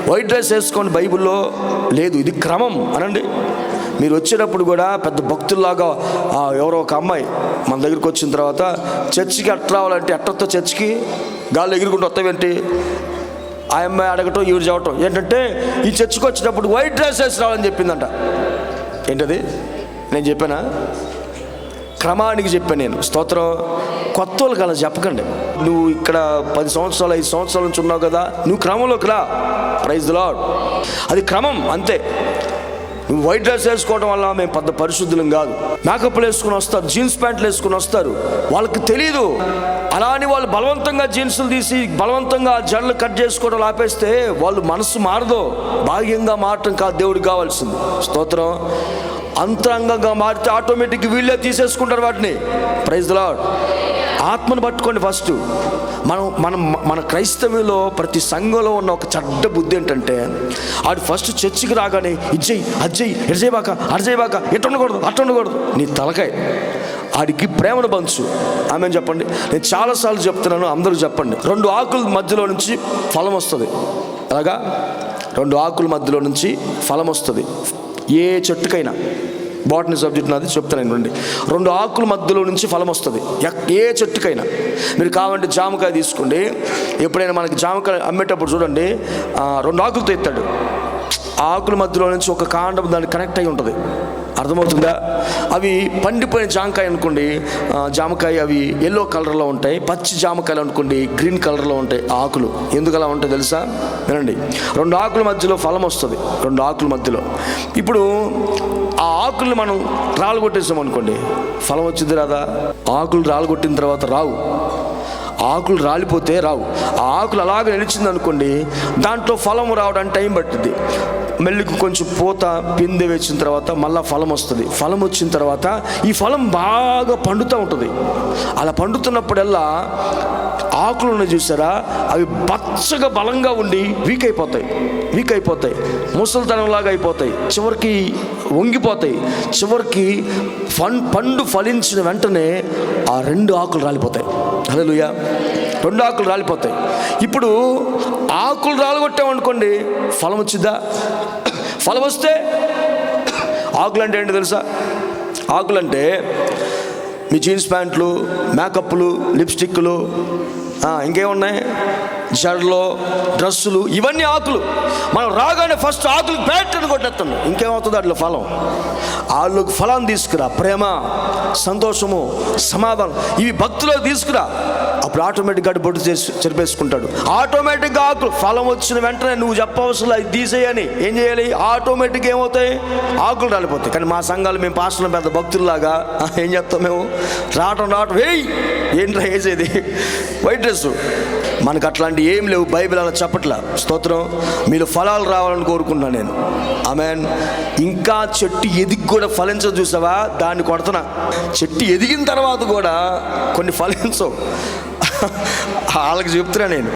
White dress వేసుకోండి బైబిల్లో లేదు. ఇది క్రమం అనండి. మీరు వచ్చేటప్పుడు కూడా పెద్ద భక్తుల్లాగా ఎవరో ఒక అమ్మాయి మన దగ్గరికి వచ్చిన తర్వాత చర్చికి ఎట్ట రావాలంటే ఎట్టతో చర్చికి గాల్లో ఎగురుకుంటూ వస్తావేంటి, ఆ అమ్మాయి అడగటం ఈవిడ చెప్పటం ఏంటంటే ఈ చర్చికి వచ్చేటప్పుడు వైట్ డ్రెస్ వేసి రావాలని చెప్పిందంట. ఏంటది నేను చెప్పానా? క్రమానికి చెప్పాను నేను. స్తోత్రం. కొత్త వాళ్ళకి అలా చెప్పకండి. నువ్వు ఇక్కడ 10 సంవత్సరాలు 5 సంవత్సరాల నుంచి ఉన్నావు కదా, నువ్వు క్రమంలోకి రా. Praise the Lord. అది క్రమం అంతే. నువ్వు వైట్ డ్రెస్ వేసుకోవడం వల్ల మేము పెద్ద పరిశుద్ధులం కాదు. మేకప్లు వేసుకుని వస్తారు, జీన్స్ ప్యాంట్లు వేసుకుని వస్తారు, వాళ్ళకి తెలీదు. అలా అని వాళ్ళు బలవంతంగా జీన్సులు తీసి బలవంతంగా జడలు కట్ చేసుకోవడం ఆపేస్తే వాళ్ళు మనసు మారదు. భాగ్యంగా మారటం కాదు దేవుడికి కావాల్సింది. స్తోత్రం. అంతరంగంగా మారితే ఆటోమేటిక్ వీళ్ళే తీసేసుకుంటారు వాటిని. Praise the Lord. ఆత్మను పట్టుకోండి ఫస్ట్. మన క్రైస్తవ్యంలో ప్రతి సంఘంలో ఉన్న ఒక చెడ్డ బుద్ధి ఏంటంటే ఆడు ఫస్ట్ చర్చికి రాగానే ఇజ్జయ్ అజ్జయ్ ఎడజేయబాక అడజేయబాక ఎట్ట ఉండకూడదు అట్ట ఉండకూడదు. నీ తలకాయ. ఆడికి ప్రేమను పంచు. ఆమె చెప్పండి. నేను చాలాసార్లు చెప్తున్నాను, అందరూ చెప్పండి. 2 ఆకుల మధ్యలో నుంచి ఫలం వస్తుంది. అలాగా 2 ఆకుల మధ్యలో నుంచి ఫలం వస్తుంది. ఏ చెట్టుకైనా, బాటనీ సబ్జెక్ట్ నాది చెప్తాను రండి. 2 ఆకుల మధ్యలో నుంచి ఫలం వస్తుంది ఏ చెట్టుకైనా. మీరు కావాలంటే జామకాయ తీసుకోండి. ఎప్పుడైనా మనకి జామకాయ అమ్మేటప్పుడు చూడండి, 2 ఆకులతో ఎత్తాడు. ఆ ఆకుల మధ్యలో నుంచి ఒక కాండం దానికి కనెక్ట్ అయి ఉంటుంది. అర్థమవుతుందా? అవి పండిపోయిన జామకాయ అనుకోండి, జామకాయ అవి ఎల్లో కలర్లో ఉంటాయి. పచ్చి జామకాయలు అనుకోండి గ్రీన్ కలర్లో ఉంటాయి. ఆకులు ఎందుకు అలా ఉంటాయి తెలుసా? వినండి. 2 ఆకుల మధ్యలో ఫలం వస్తుంది. 2 ఆకుల మధ్యలో. ఇప్పుడు ఆ ఆకుల్ని మనం రాలగొట్టేసాం అనుకోండి, ఫలం వచ్చింది రాదా? ఆకులు రాలగొట్టిన తర్వాత రావు. ఆకులు రాలిపోతే రావు. ఆ ఆకులు అలాగే నిలిచింది అనుకోండి, దాంట్లో ఫలం రావడానికి టైం పట్టుద్ది. మెల్లికి కొంచెం పూత పిందె వేసిన తర్వాత మళ్ళీ ఫలం వస్తుంది. ఫలం వచ్చిన తర్వాత ఈ ఫలం బాగా పండుతూ ఉంటుంది. అలా పండుతున్నప్పుడల్లా ఆకులు ఉన్నాయి చూసారా, అవి పచ్చగా బలంగా ఉండి వీక్ అయిపోతాయి. ముసలితనంలాగా అయిపోతాయి. చివరికి వంగిపోతాయి. చివరికి పండు ఫలించిన వెంటనే ఆ 2 ఆకులు రాలిపోతాయి. హల్లెలూయా. 2 ఆకులు రాలిపోతాయి. ఇప్పుడు ఆకులు రాలగొట్టామనుకోండి, ఫలం వచ్చిద్దా? ఫలం వస్తే ఆకులు అంటే ఏంటి తెలుసా? ఆకులు అంటే మీ జీన్స్ ప్యాంట్లు, మేకప్లు, లిప్స్టిక్లు, ఇంకేమున్నాయి, జడలు, డ్రెస్సులు, ఇవన్నీ ఆకులు. మనం రాగానే ఫస్ట్ ఆకులు బ్యాటర్ని కొట్టేస్తాను. ఇంకేమవుతుంది అట్లా ఫలం? వాళ్ళకి ఫలాన్ని తీసుకురా. ప్రేమ, సంతోషము, సమాధానం, ఇవి భక్తిలో తీసుకురా. అప్పుడు ఆటోమేటిక్గా బొట్టు చెరిపేసుకుంటాడు. ఆటోమేటిక్గా ఆకులు ఫలం వచ్చిన వెంటనే నువ్వు చెప్పవలసిన ఇది తీసేయని ఏం చేయాలి? ఆటోమేటిక్గా ఏమవుతాయి? ఆకులు రాలిపోతాయి. కానీ మా సంఘాలు మేము పాస్టర్లు పెద్ద భక్తుల్లాగా ఏం చేస్తాం? మేము రావటం ఏంట్రా వేసేది వైట్ డ్రెస్. మనకు అట్లాంటి ఏం లేవు. బైబిల్ అలా చెప్పట్లా. స్తోత్రం. మీరు ఫలాలు రావాలని కోరుకుంటున్నాను నేను. ఆమేన్. ఇంకా చెట్టు ఎదిగి కూడా ఫలించదు చూసావా, దాన్ని కొడుతున్నా. చెట్టు ఎదిగిన తర్వాత కూడా కొన్ని ఫలించవు. వాళ్ళకి చెప్తున్నా నేను.